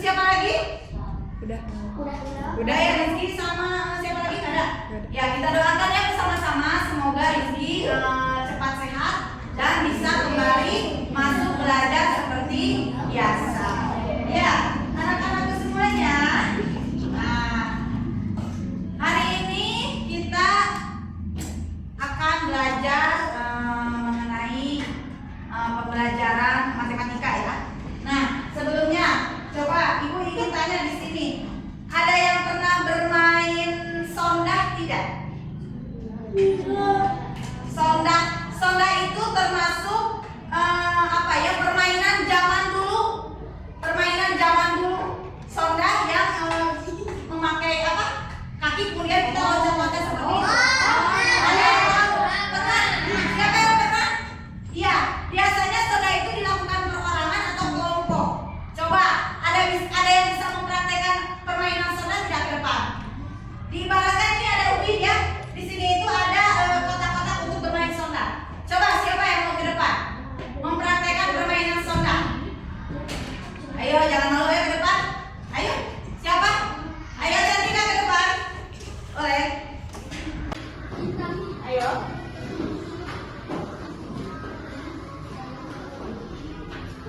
siapa lagi? Udah. Udah ya, Rizky sama siapa lagi? Nggak ada? Ya, kita doakan ya bersama-sama semoga Rizky cepat sehat dan bisa kembali masuk belajar seperti biasa. Ya, anak-anakku semuanya. Nah, hari ini kita akan belajar mengenai pembelajaran matematika ya. Nah, sebelumnya coba Ibu ingin tanya di sini. Ada yang pernah bermain sondah tidak? Sondah itu termasuk apa ya, permainan zaman dulu. Permainan zaman dulu. Sondah yang memakai apa? Kaki kemudian kita loncat-loncat seperti itu. Ada yang tahu? Pernah? Siapa yang pernah? Iya, biasanya sondah itu dilakukan perorangan atau kelompok. Coba ada yang bisa mempraktekkan permainan sondah tidak ke depan? Diibaratkan ini ada ubin ya. Di sini itu ada kotak-kotak untuk bermain sondah. Coba siapa yang mau ke depan mempraktekkan permainan sondah? Ayo, jangan malu ya ke depan. Ayo, siapa? Ayo Cantika ke depan. Boleh. Ayo.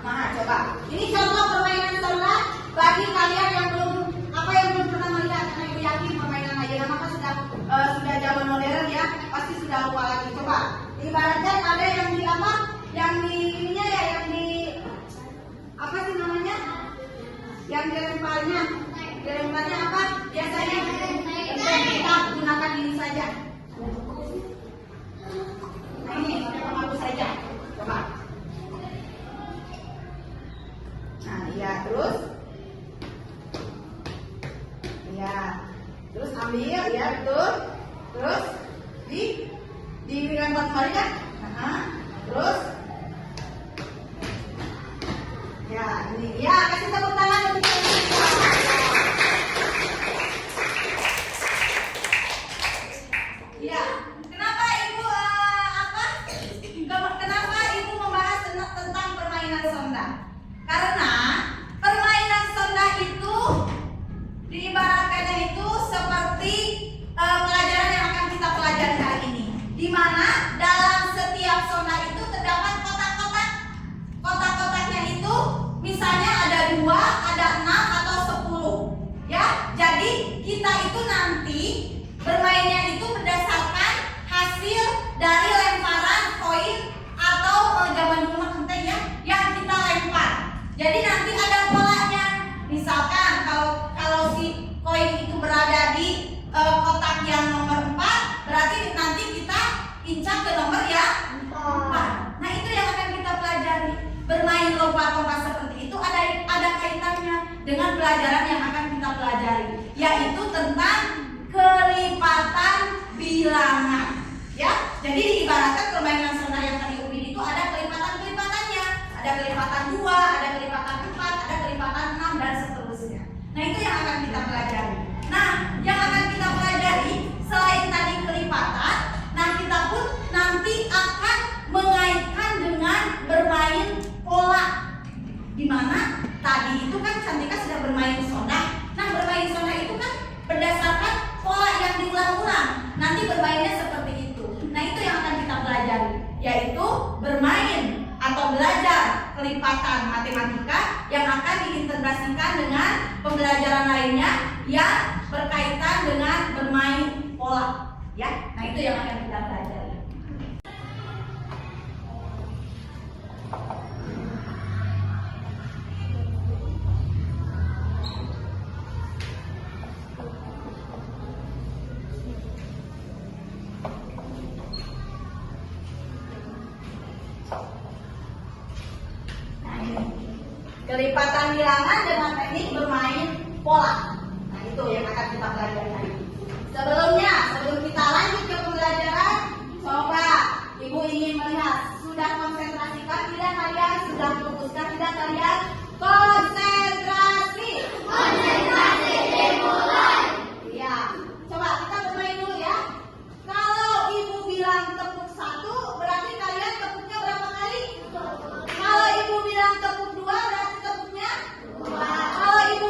Nah, coba. Ini contoh permainan sondah bagi kalian yang belum pernah melihat, karena Ibu yakin permainan aja nama kan sudah zaman modern ya, pasti sudah lupa lagi. Coba. Ibaratkan ada yang di apa? Yang di ininya ya, yang di apa sih namanya? Yang dilemparnya. Dilemparnya apa? Biasanya kita gunakan ini saja. Nah, ini aku saja. Coba. Nah, iya, terus ya, terus ambil ya, betul. Terus dilempar kembali kan? Terus ya, ini ya, kasih tepuk tangan untuk ya. Kenapa Ibu kenapa Ibu membahas tentang permainan sondah? Karena permainan sondah itu diibaratkannya itu seperti pelajaran yang akan kita pelajari hari ini, di mana dalam setiap sondah itu terdapat kotak-kotak. Kotak-kotaknya itu misalnya ada 2, ada 6 atau 10 ya. Jadi kita itu nanti bermainnya itu berdasarkan hasil dari lemparan koin atau zaman dulu mah ya, yang kita lempar. Jadi nanti ada polanya. Misalkan kalau si koin itu berada di kotak yang nomor 4, berarti nanti kita injak ke nomor yang 4. Nah, itu yang akan kita pelajari. Bermain lompat-lompat seperti itu ada kaitannya dengan pelajaran yang akan kita pelajari, yaitu tentang kelipatan bilangan. Ya, jadi diibaratkan permainan sondah yang tadi Ubin itu ada kelipatan-kelipatannya. Ada kelipatan 2, ada kelipatan 4, ada kelipatan 6 dan seterusnya. Nah, itu yang akan kita pelajari. Nah, yang akan kita pelajari selain tadi kelipatan, nah kita pun nanti akan mengaitkan dengan bermain pola. Dimana tadi itu kan Cantika sudah bermain sondah. Nah, bermain sondah itu kan berdasarkan pola yang diulang-ulang. Nanti bermainnya seperti itu. Nah, itu yang akan kita pelajari, yaitu bermain atau belajar kelipatan matematika yang akan diintegrasikan dengan pembelajaran lainnya yang berkaitan dengan bermain pola. Ya, nah itu yang akan kita pelajari. Kelipatan bilangan dengan teknik bermain pola. Nah, itu yang akan kita pelajari hari ini. Sebelum kita lanjut ke pembelajaran, coba Ibu ingin melihat, sudah konsentrasikan tidak kalian? Sudah fokuskan tidak kalian? Konsentrasi. Konsentrasi dimulai. Ya, coba kita bermain dulu ya. Kalau Ibu bilang tepuk 1, berarti kalian tepuknya berapa kali? Kalau Ibu bilang tepuk 2, berarti tepuknya 2. Kalau Ibu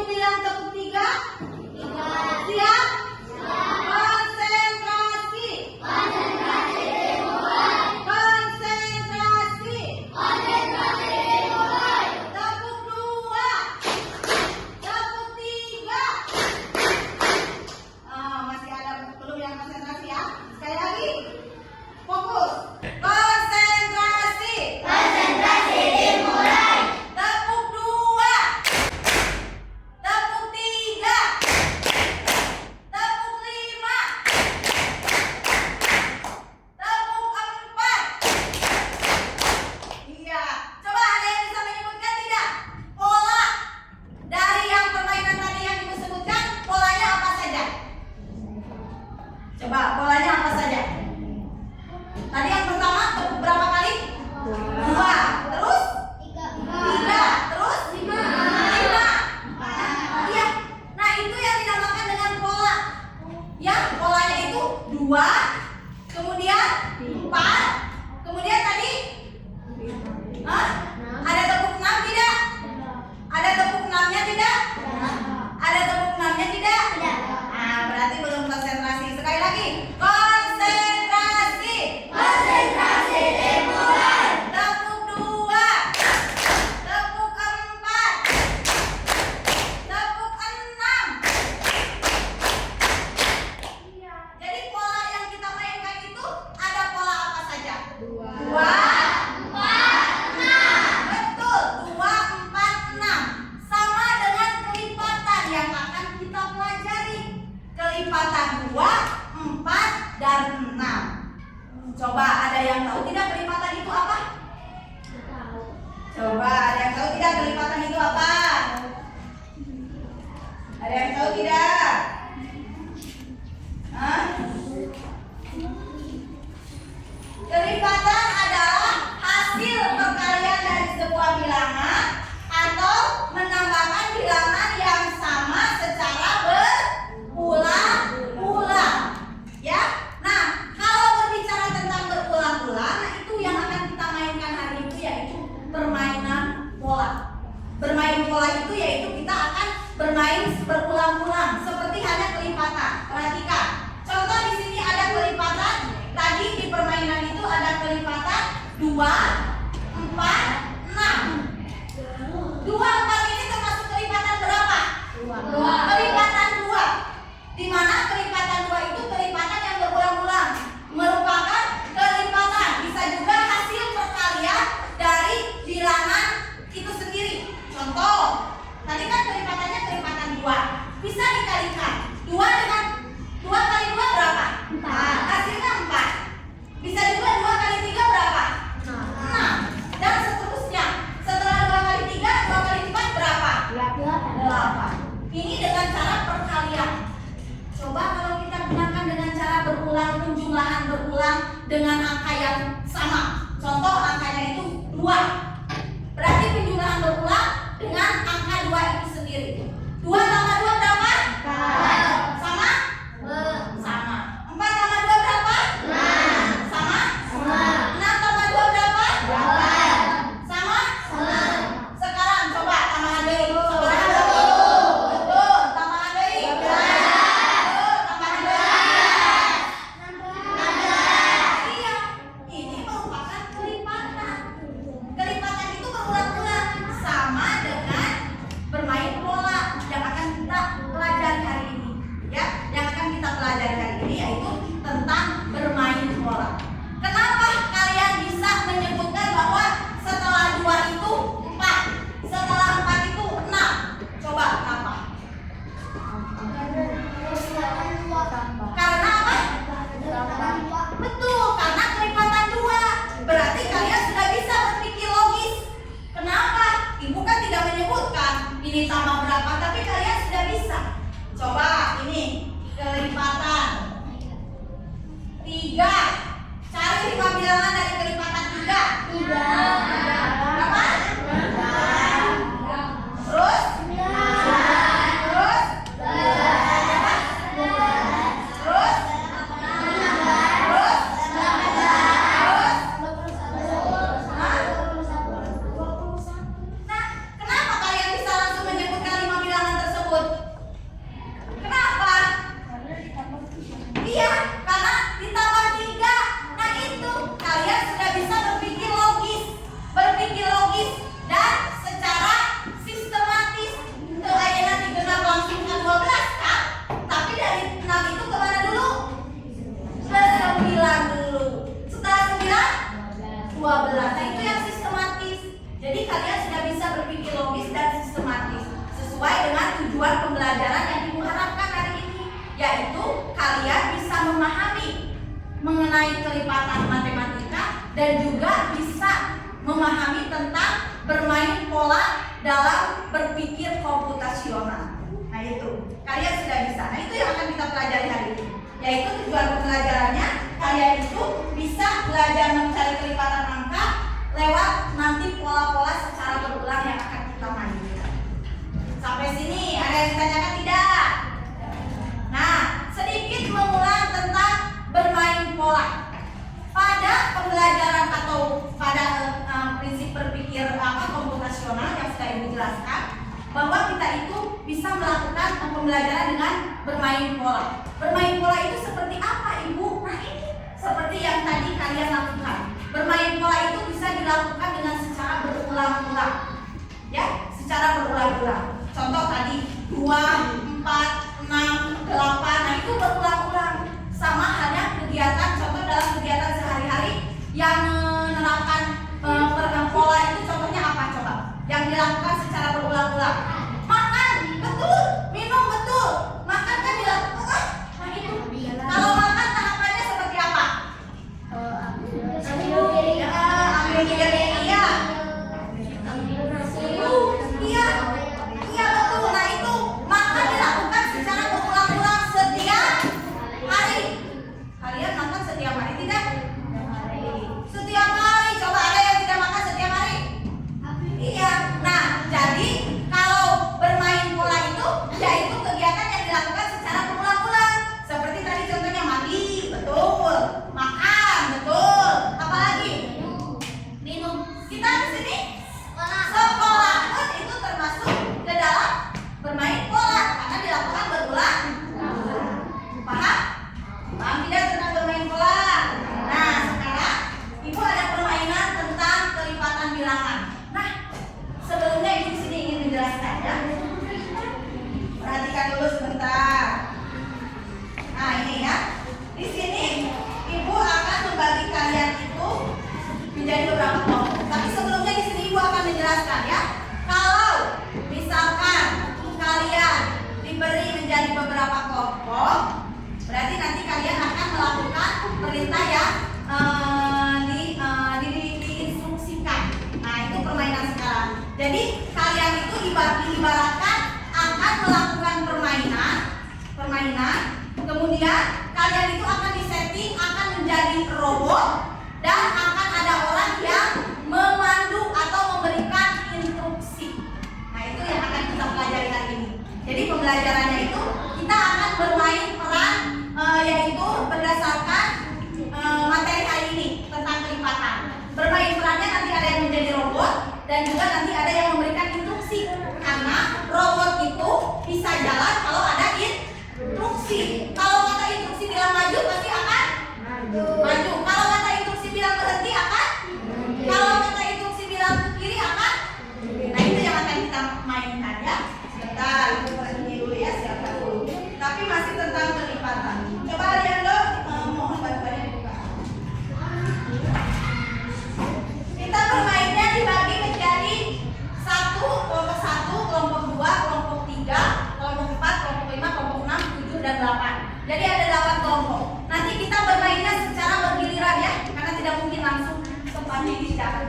kelipatan itu apa? Ada yang tahu tidak? Hah? Kelipatan adalah hasil perkalian dari sebuah bilangan atau menambahkan bilangan yang sama secara berulang-ulang. Ya. Nah, kalau berbicara tentang berulang-ulang, nah itu yang akan kita mainkan hari ini yaitu permainan pola. Bermain pola itu yaitu kita akan bermain berulang-ulang seperti hanya kelipatan. Perhatikan. Contoh di sini ada kelipatan. Tadi di permainan itu ada kelipatan 2, 4, 6. 2, 4 ini termasuk kelipatan berapa? 2. Kelipatan 2. Di mana kelipatan 2 itu kelipatan yang berulang-ulang, merupakan kelipatan bisa juga hasil perkalian dari bilangan itu sendiri. Contoh, tadi kan kelipatannya kelipatan 2. Bisa dikalikan. 2 dengan 2 kali 2 berapa? 4. Hasilnya 4. Bisa juga 2 kali 3 berapa? 6. Dan seterusnya. Setelah 2 kali 3, 2 kali 4 berapa? 8. Ini dengan cara perkalian. Coba kalau kita gunakan dengan cara berulang, penjumlahan berulang dengan angka yang sama. Contoh angkanya itu 2. Berarti penjumlahan berulang dengan angka 2 itu sendiri. 2 tambah 2 berapa? 4. Sama? Sama. 4 tambah 2 berapa? 6. Sama? 6 tambah 2 berapa? 8. Sama? Sekarang coba tambahan deui. Sabaraha deui? Betul. Tambahan deui. 12. Betul. Tambahan deui. 16. Iya. Ini merupakan kelipatan. Kelipatan itu berulang-ulang sama dengan bermain pola yang akan kita pelajari hari ini. Ya, yang akan kita pelajari hari ini yaitu tentang bermain pola. Kenapa kalian bisa menyebutkan bahwa setelah 2 itu 4, setelah 4 itu 6? Coba apa? Karena apa? Betul, karena kelipatan 2. Berarti kalian sudah bisa berpikir logis. Kenapa? Ibu kan tidak menyebutkan ini tambah berapa, tapi kalian sudah bisa. Coba ini kelipatan 3. Cari 5 bilangan dari kelipatan 3. Berapa? Terus? Terus? Berapa? Terus? Terus? Hah? 21. Nah, kenapa kalian bisa langsung menyebutkan 5 bilangan tersebut? Kenapa? Iya, karena ditambah 3. Nah itu, kalian sudah bisa berpikir logis dan secara sistematis. Untuk ayeuna digenap langsung ke 12 kan? Tapi dari 6 itu kemana dulu? Ke 9 dulu. Setelah 9? 12. Nah itu yang sistematis. Jadi kalian sudah bisa berpikir logis dan sistematis sesuai dengan tujuan pembelajaran yang Ibu harapkan hari ini, yaitu kalian bisa memahami mengenai kelipatan matematika dan juga bisa memahami tentang bermain pola dalam berpikir komputasional. Nah itu, kalian sudah bisa. Nah itu yang akan kita pelajari hari ini, yaitu tujuan pembelajarannya kalian itu bisa belajar mencari kelipatan angka lewat nanti pola-pola secara berulang yang akan kita mainkan. Sampai sini ada yang ditanyakan tidak? Nah, sedikit mengulang tentang bermain pola. Pada pembelajaran atau pada prinsip berpikir komputasional yang sudah Ibu jelaskan, bahwa kita itu bisa melakukan pembelajaran dengan bermain pola. Bermain pola itu seperti apa, Ibu? Nah ini seperti yang tadi kalian lakukan. Bermain pola itu bisa dilakukan dengan secara berulang-ulang. Ya, secara berulang-ulang. Contoh tadi 2, 4, 6, 8. Nah itu berulang-ulang. Sama halnya kegiatan, contoh dalam kegiatan sehari-hari yang menerapkan pola itu contohnya apa coba? Yang dilakukan secara berulang-ulang. Makan, betul. Minum, betul. Makan kan dilakukan. Nah itu. Kalau makan tahapannya seperti apa? Ambil Jadi kalian itu diibaratkan akan melakukan permainan, kemudian kalian itu akan disetting akan menjadi robot dan akan ada orang yang memandu atau memberikan instruksi. Nah, itu yang akan kita pelajari hari ini. Jadi pembelajarannya itu kita akan bermain peran yaitu berdasarkan materi hari ini tentang kelipatan. Bermain perannya nanti ada yang menjadi robot dan juga nanti ada yang memberikan instruksi. Karena robot itu bisa jalan kalau ada instruksi. Kalau kata instruksi bilang maju pasti akan maju. Kalau kata instruksi bilang berhenti akan. Kalau kata instruksi bilang ke kiri akan. Nah, itu yang akan kita mainkan ya. Sebentar, ini dulu ya, siapkan dulu. Tapi masih tentang kelipatan. Coba Aliando mohon bantuannya dibuka. Kita bermainnya dibagi menjadi kelompok 1, kelompok 2, kelompok 3, kelompok 4, kelompok 5, kelompok 6, 7 dan 8. Jadi ada 8 kelompok. Nanti kita bermainnya secara bergiliran ya, karena tidak mungkin langsung semuanya dicatat.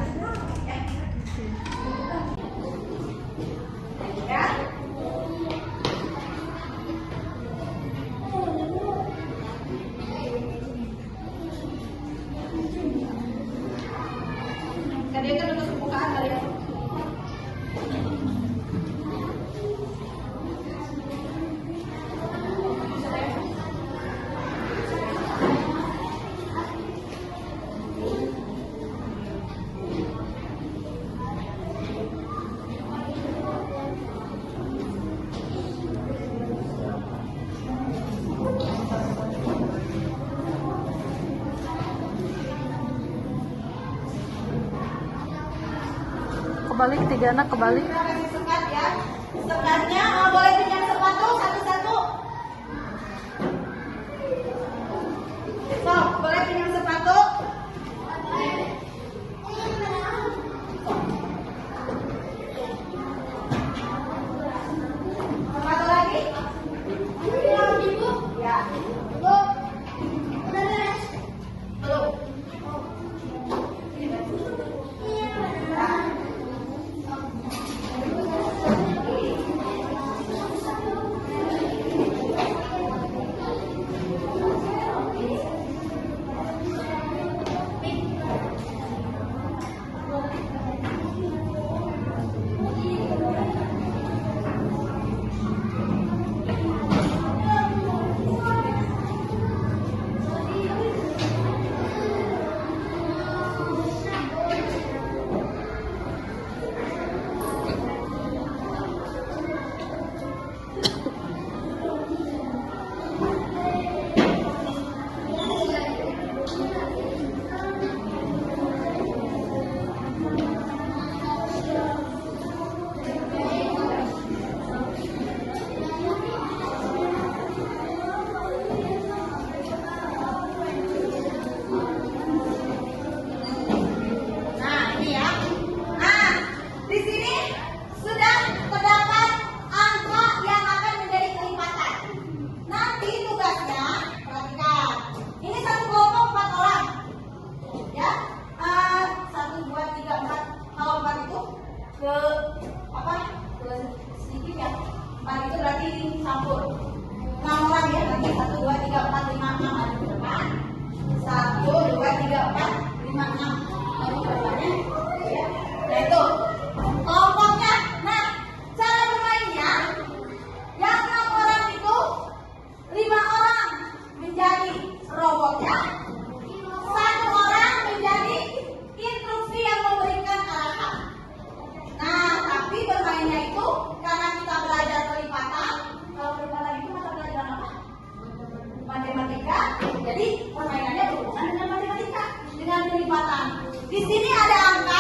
Ya. Tadi kan untuk pembukaan kali ya. Kebalik, 3 anak kebalik. Kita kasih sekat ya. Sekatnya boleh pinjam sepatu satu-satu. So, boleh pinjam sepatu. Sepatu lagi. Ya. Belum. campur 6 orang ya, nanti 1, 2, 3, 4, 5, 6 ada di depan. 1, 2, 3, 4, 5, 6 lalu berapanya ya. Nah itu kelompoknya. Nah cara bermainnya yang 6 orang itu 5 orang menjadi robotnya, 1 orang menjadi instruksi yang memberikan arahan. Nah tapi bermainnya itu karena kita belajar kelipatan. Kalau kelipatan itu mata pelajaran apa? Matematika. Jadi permainannya berhubungan dengan matematika, dengan kelipatan. Di sini ada angka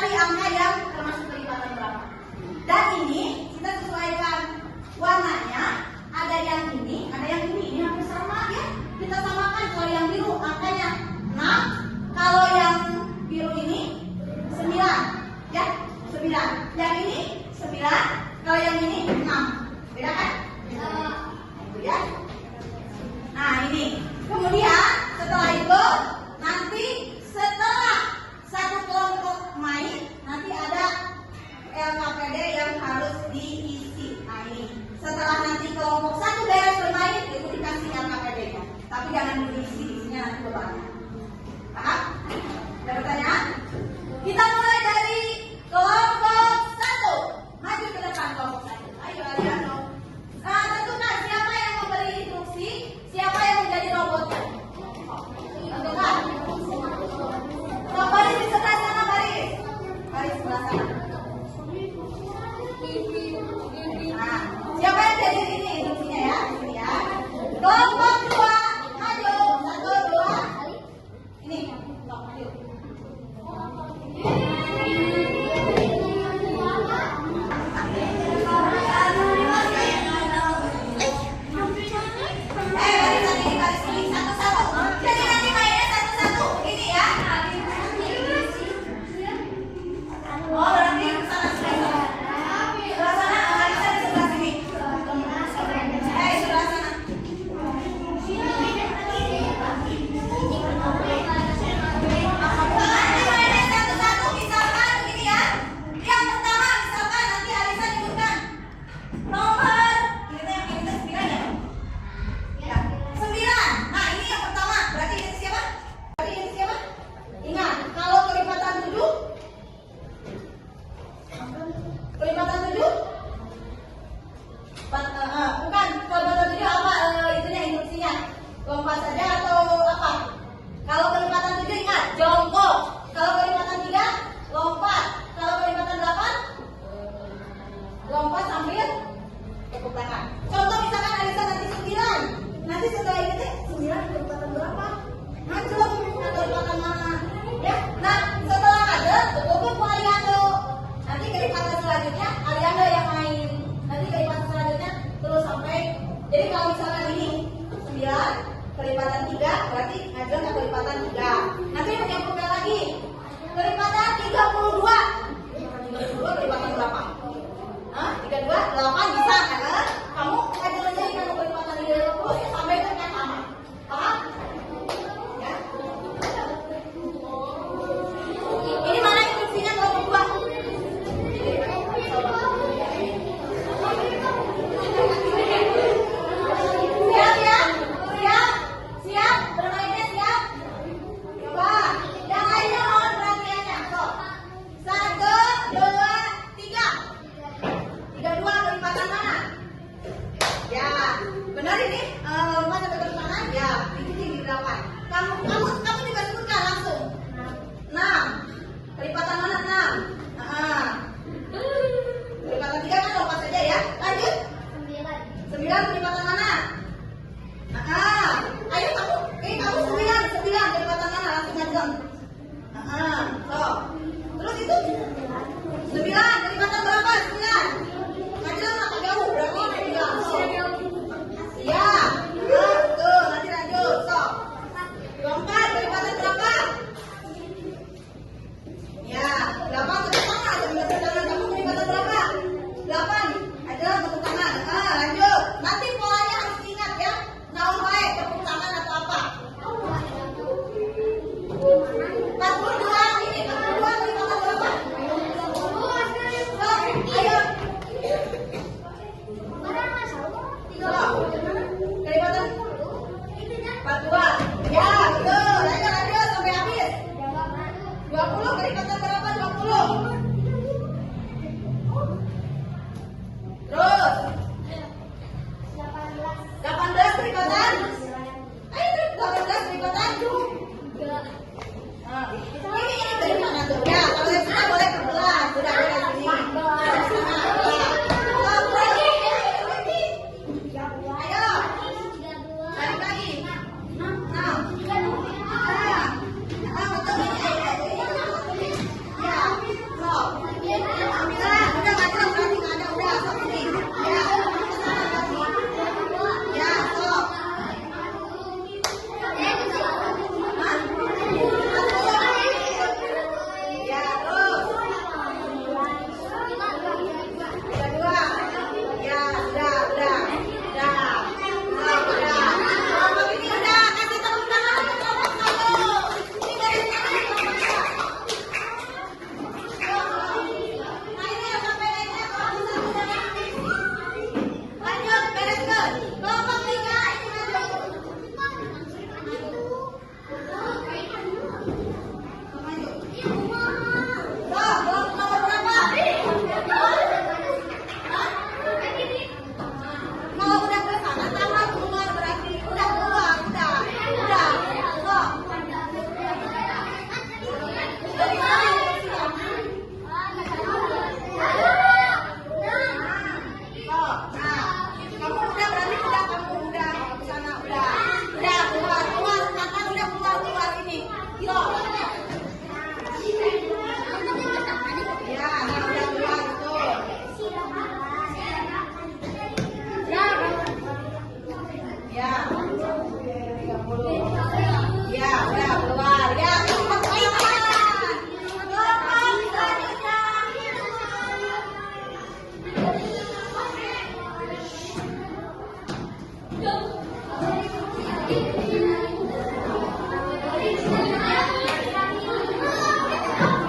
cari angka yang termasuk kelipatan berapa. Dan ini kita sesuaikan warnanya. Ada yang ini, ada yang ini. Ini hampir sama ya. Kita samakan. Kalau yang biru angkanya 6. Kalau yang biru ini 9 ya, 9. Yang ini 9. Kalau yang ini 6. Beda kan? Itu ya. Nah ini. Kemudian setelah itu nanti setelah satu kelompok main nanti ada LKPD yang harus diisi. Nah ini. Setelah nanti kelompok satu beres bermain itu dikasih LKPD-nya. Tapi jangan diisi, isinya nanti bebannya. Paham? Ada pertanyaan? Kita mulai dari kelompok 1. Maju ke depan kelompok 1. Ayo adik-adik. Nah, tentukan siapa yang memberi instruksi, siapa yang menjadi robotnya. Tentukan. So, baris di sebelah sana, baris. Baris sebelah sana. Nah, siapa yang jadi ini instruksinya ya? Di sini ya. Kelompok 2. Maju. 1, 2. Ini. Maju. Kelipatan 3 berarti ngajuan ke kelipatan 3. Nanti menyambungkan lagi. Kelipatan 32. 32 kelipatan berapa? 32, 8 bisa kan? Kamu ngajuan aja kalau kelipatan 30 ya sampai kan sama. Paham? Ya. Ini mana instruksinya kelompok 2? Siap ya? Siap? Bermainnya siap? Coba. Yang lainnya mohon perhatiannya. So. 1, 2, 3. 32 kelipatan mana? Ya. Benar ini? Lompatan ke kanan? Ya. Itu tinggi 8. Kamu juga sebutkan langsung. 6. Kelipatan mana 6? Kelipatan 3 kan lompat saja ya. Lanjut. 9 kelipatan mana? Ayo kamu 9 kelipatan mana? Langsung ngajuan. So. Terus itu 9 kelipatan berapa? 9. Ngajuan apa jauh? Berarti 9. So. Iya. Tuh, nanti lanjut. So. Kelompok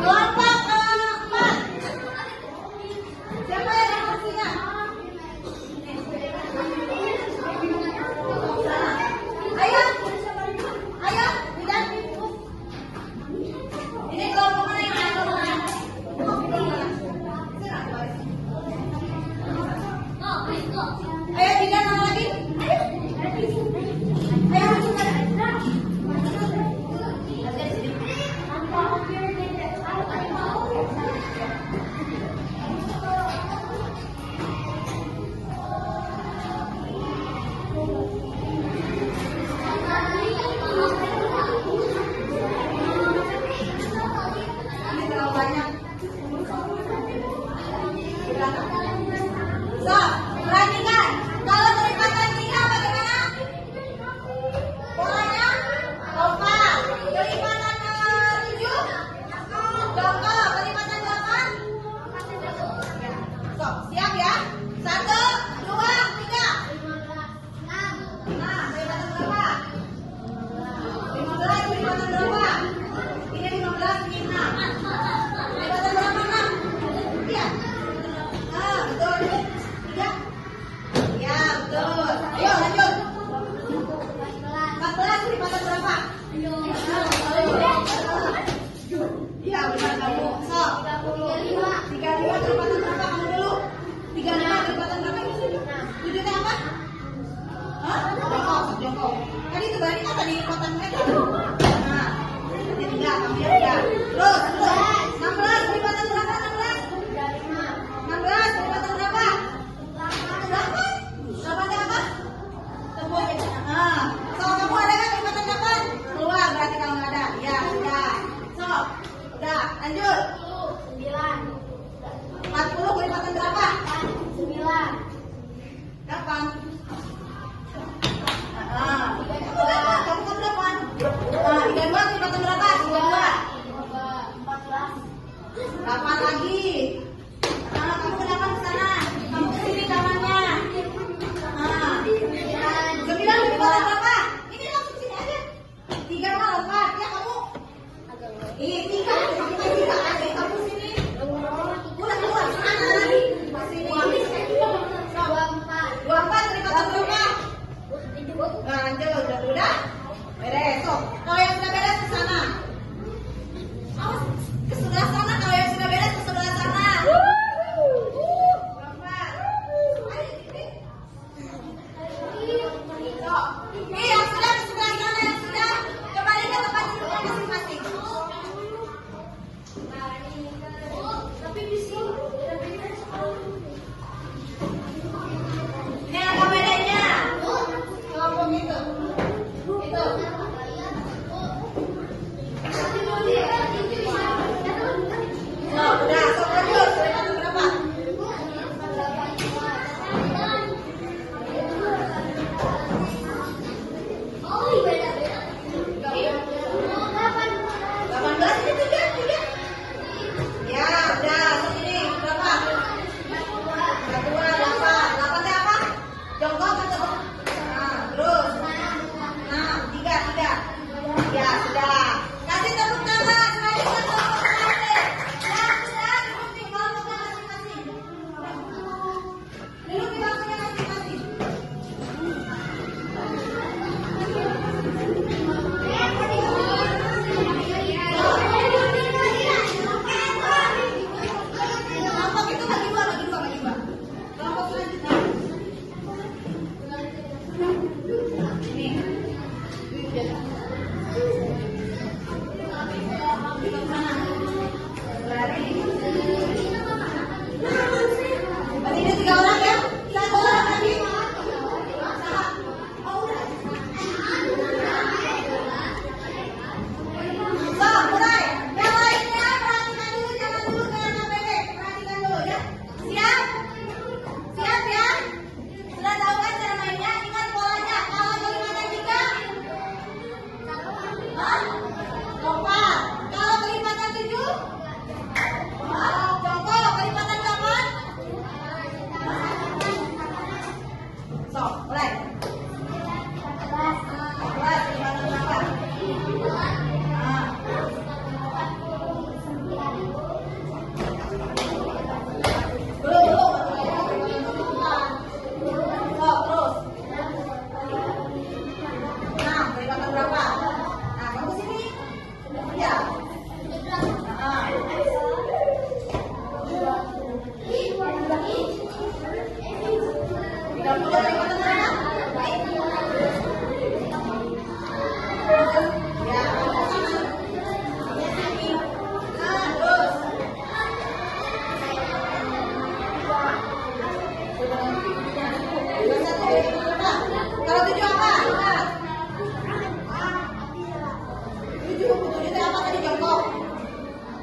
Kelompok keempat. Siapa yang emosinya? Ayo, ayo, tidak. Ini kelompok mana yang ada? Ayo, tidak nama lagi. Ayo, ini terlalu banyak. So, perhatikan. Kalau kelipatan 3 bagaimana? Polanya lompat. Kelipatan 7 dongkol. Kelipatan 8. So, siap ya? 1, 2, 3. Nah, kelipatan berapa? 15. Kelipatan berapa? Ini 15, ini 6. Kelipatan berapa? 6. Iya. Nah, betul. 3. Ya, betul. Ayo lanjut. 14 kelipatan berapa? Iya, benar kamu. So, 35 kelipatan berapa kamu dulu? 35 kelipatan berapa? 7-nya apa? Hah? Jongkok. Tadi itu balik kan tadi lipatan mereka. Nah, jadi 3, kamu ya. Terus. 16 kelipatan berapa? 16 kelipatan berapa? 8 apa? Tembus ya. Nah, so kamu ada kan kelipatan 8? Keluar berarti kalau nggak ada. Ya, sudah. So, udah. Lanjut. 40 kelipatan berapa? 8. Kamu kan berapa?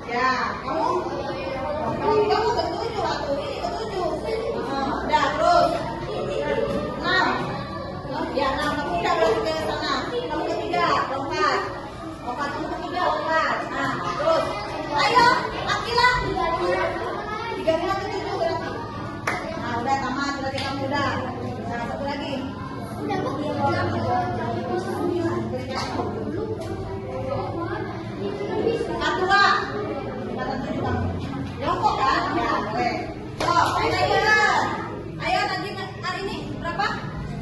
Ya, kamu ketujuh atau ini ketujuh. Udah terus. 6. Ya 6 kamu udah berarti ke sana. Kamu ketiga, lompat. Lompat kamu ketiga, lompat. Nah, terus. Ayo, Akila. 3 bulan ketujuh berarti. Nah, udah tamat berarti kamu udah. Nah, satu lagi. Kedua. Jongkok kan? Ya, boleh. Ayo nanti hari ini berapa?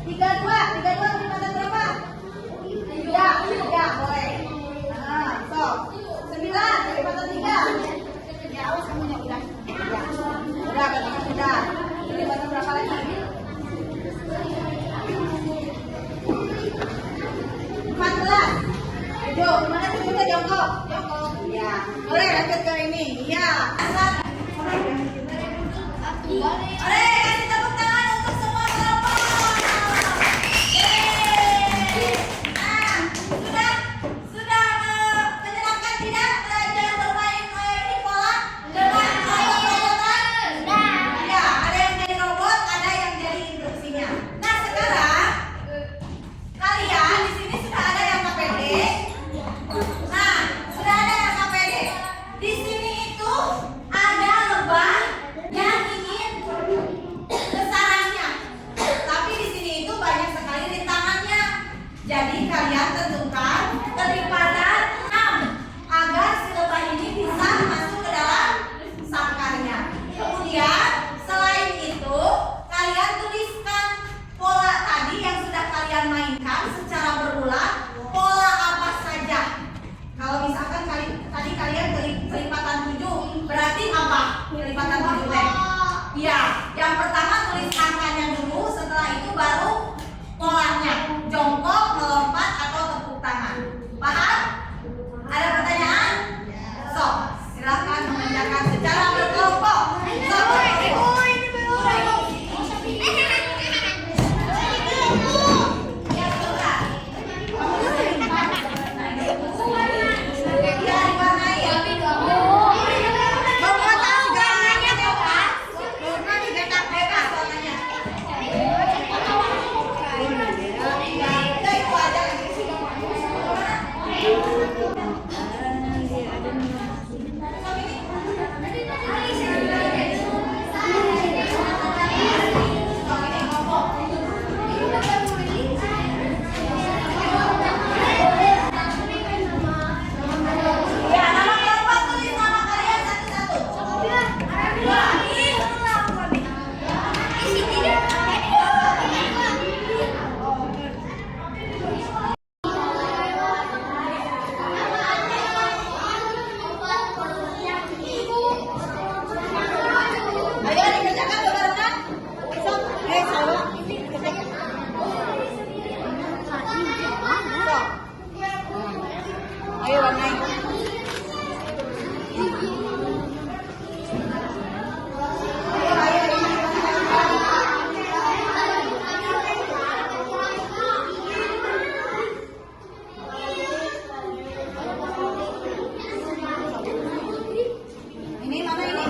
32 kecepatan berapa? 3, boleh. Nah, so 9 kecepatan 3. Ya, awas kamu ya udah. Udah, katakan sudah. Kecepatan berapa lagi? 14. Ayo, gimana kita jongkok? Ya, boleh lanjut ke ini. Iya. Oke, kasih tepuk tangan untuk semua kelompok. Nah, sudah menyenangkan tidak belajar bermain ini pola dengan robot-robotan? Ya, ada yang jadi robot, ada yang jadi instruksinya. Nah, sekarang kalian di sini sudah ada yang KPD. Nah, sudah ada yang KPD. Di sini itu ada lebah yang ingin ke sarangnya. Tapi di sini itu banyak sekali rintangannya. Jadi kalian tentukan kecepatan 6 agar si lebah ini bisa masuk ke dalam sangkarnya. Kemudian selain itu kalian tuliskan pola tadi yang sudah kalian mainkan secara berulang. Pola apa saja? Kalau misalkan tadi kalian kelipatan 7, berarti apa? Kelipatan 7 teh. Iya, yang pertama tulis angkanya dulu, setelah itu baru polanya. Jongkok, melompat atau tepuk tangan. Paham? Ada pertanyaan? Sok, silakan mengerjakan secara berkelompok. Sok, ayo warnai. Ini mana ini?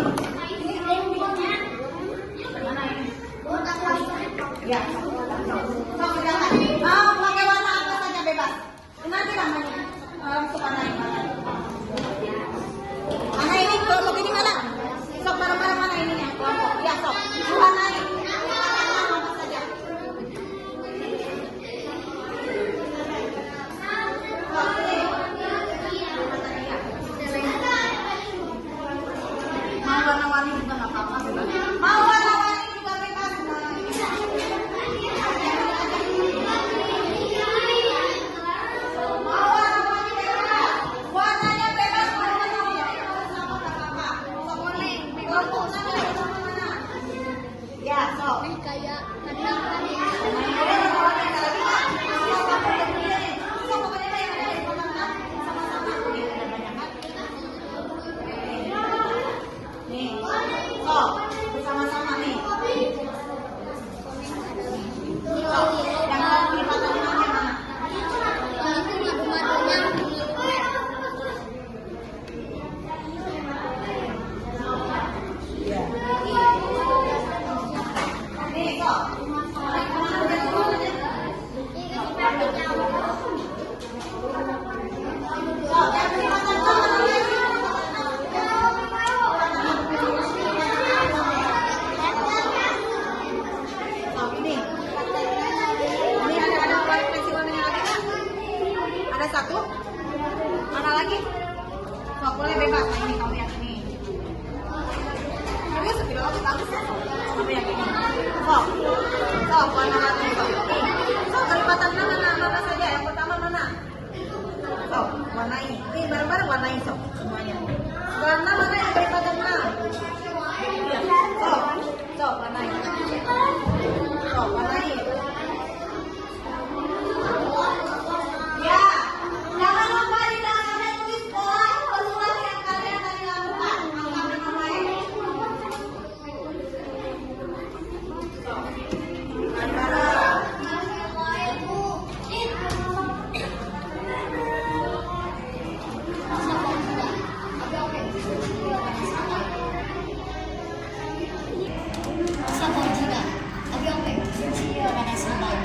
Mana ini? Ya. Sok kerjakan. Pakai warna apa saja bebas. Nanti namanya. Sok mana ini? Mana ini? Kelompok ini mana? Sok bareng-bareng mana ininya? Kelompok. Ya sok. Warna ini. Apa saja? Mau warna-warni juga nggak apa-apa. Mau warna-warni juga bebas. Warnanya bebas, sama apa-apa. Ya. Ada satu. Mana lagi? Sok, boleh bebas. Nah, ini kamu yang ini. Ini sepeda aku bagus ya. Kamu yang ini. Sok. Sok, warna-warni sok. Sok, kelipatannya mana saja. Yang pertama mana? Sok, warna ini. Ini bareng-bareng warna ini sok. Semuanya. Warna mana yang kelipatannya? Sok. Sok, warna ini. Sok, warna ini. Ya, jangan lupa di dalamnya tulis pola perulang yang kalian tadi lakukan. Angkat namanya. Sabon juga. Tapi oke. Pada sabon.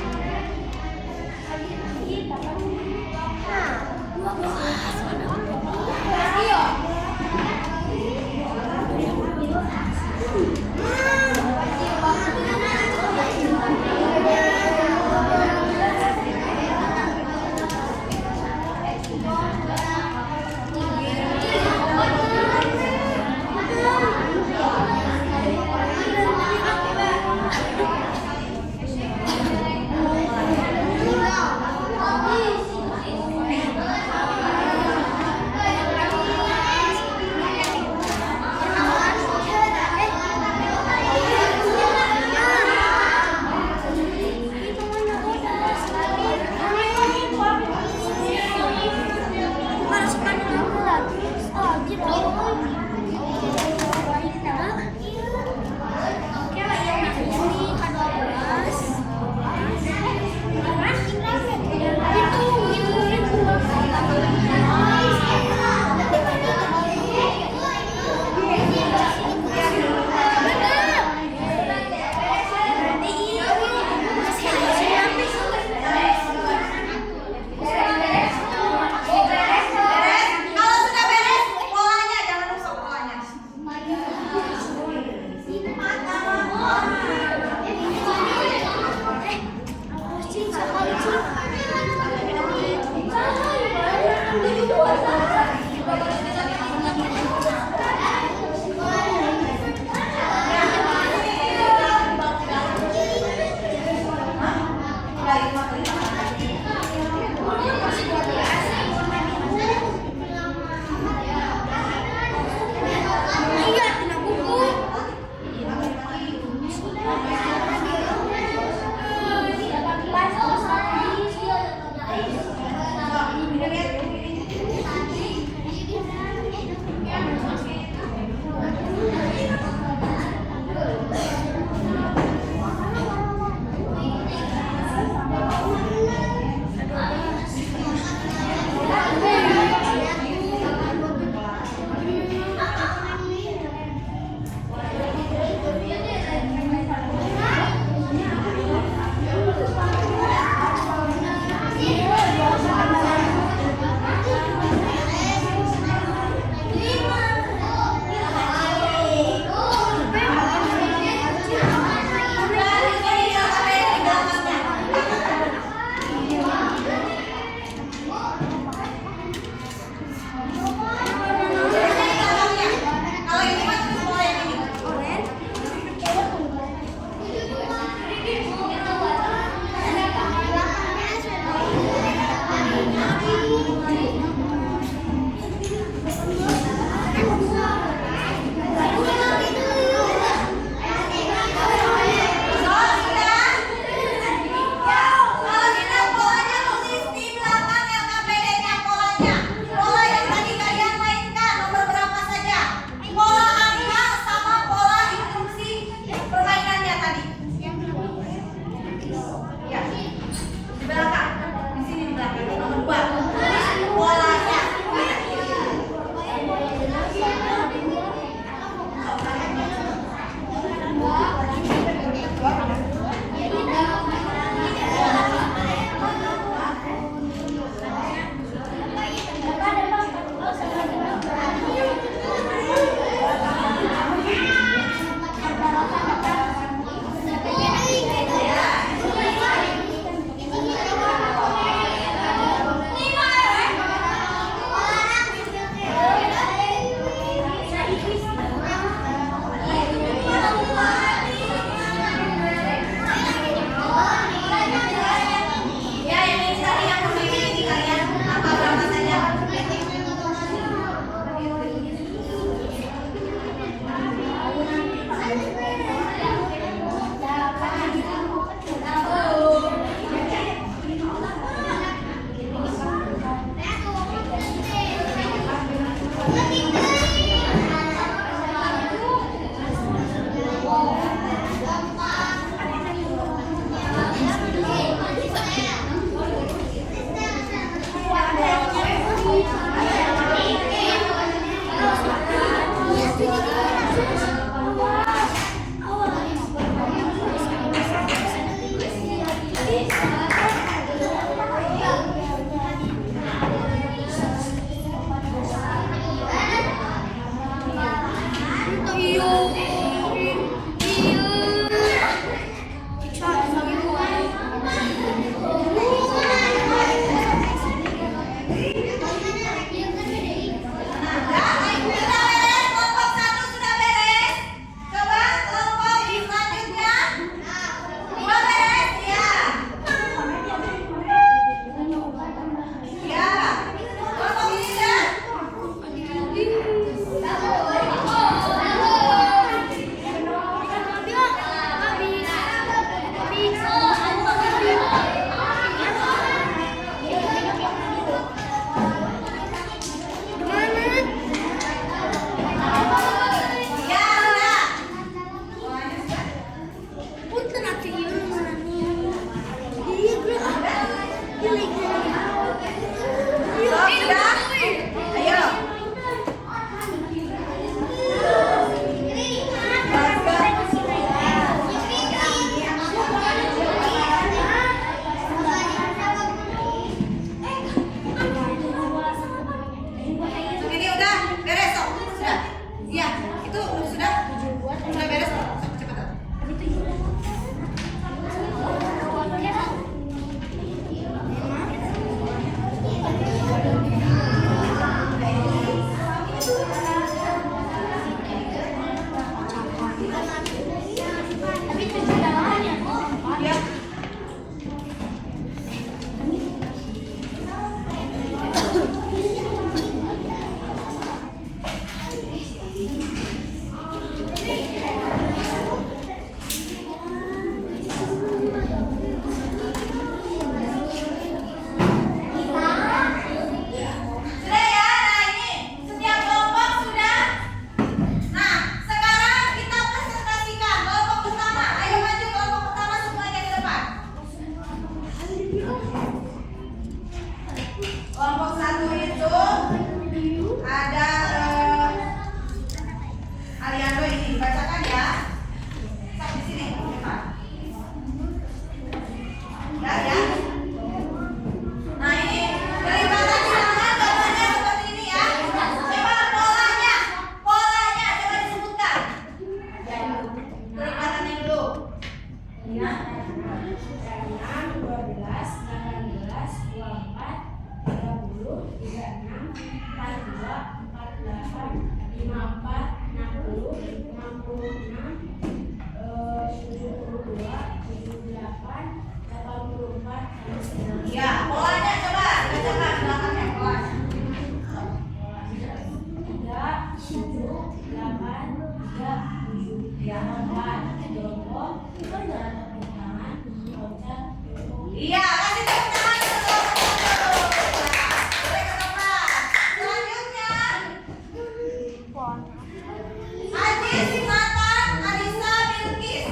Iya, kasih tepuk tangan dulu. Boleh ke tempat. Selanjutnya, Ajis, Nathan, Alisa, Bilkis.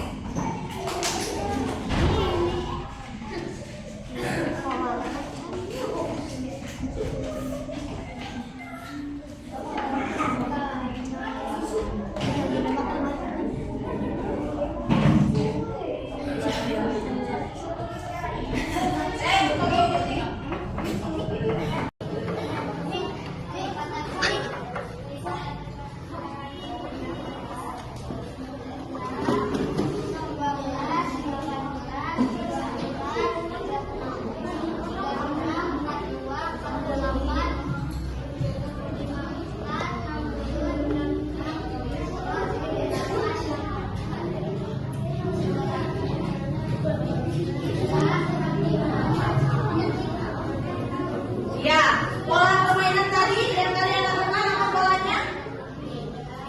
Ya, pola permainan tadi yang kalian lakukan apa polanya?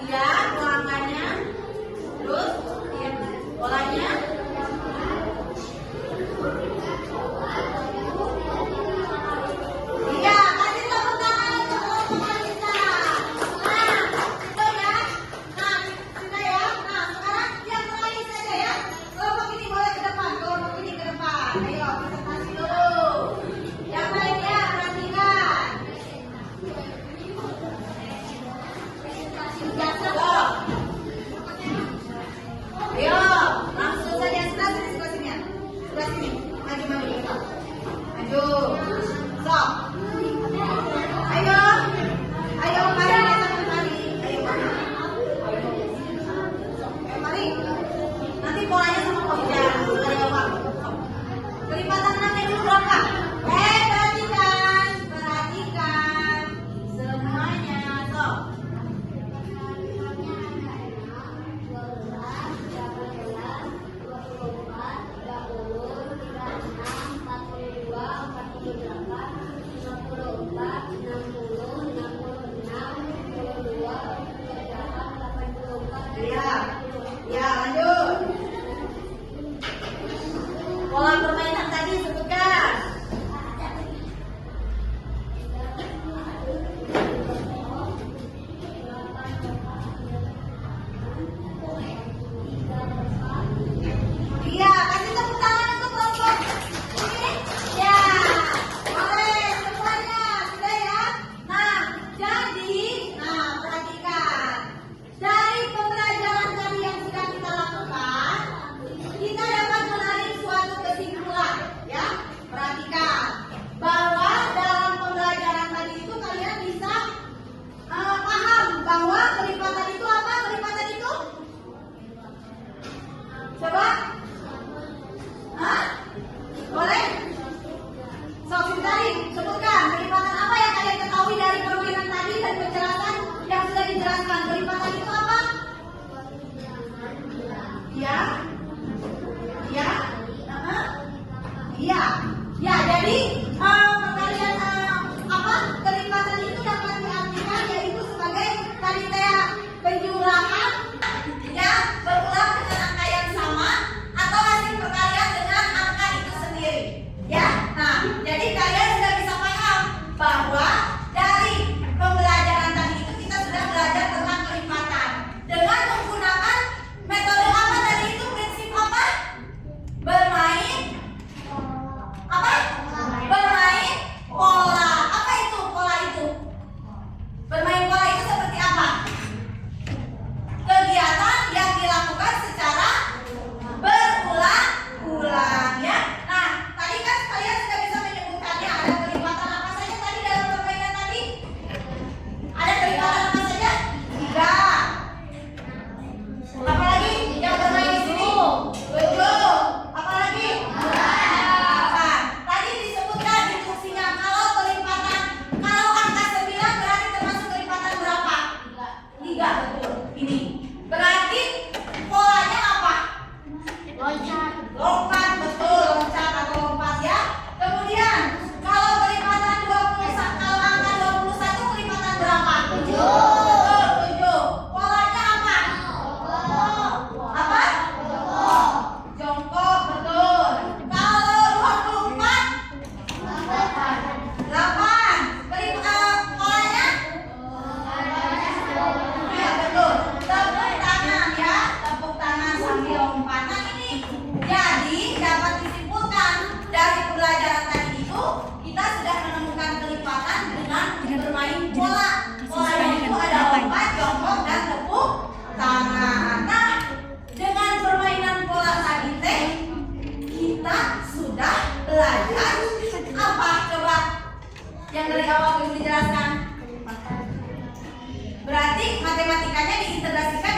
Iya, pola angkanya. Terus, polanya. Iya, kasih tepuk tangan untuk kelompok kita. dijelaskan? Berarti matematikanya diintegrasikan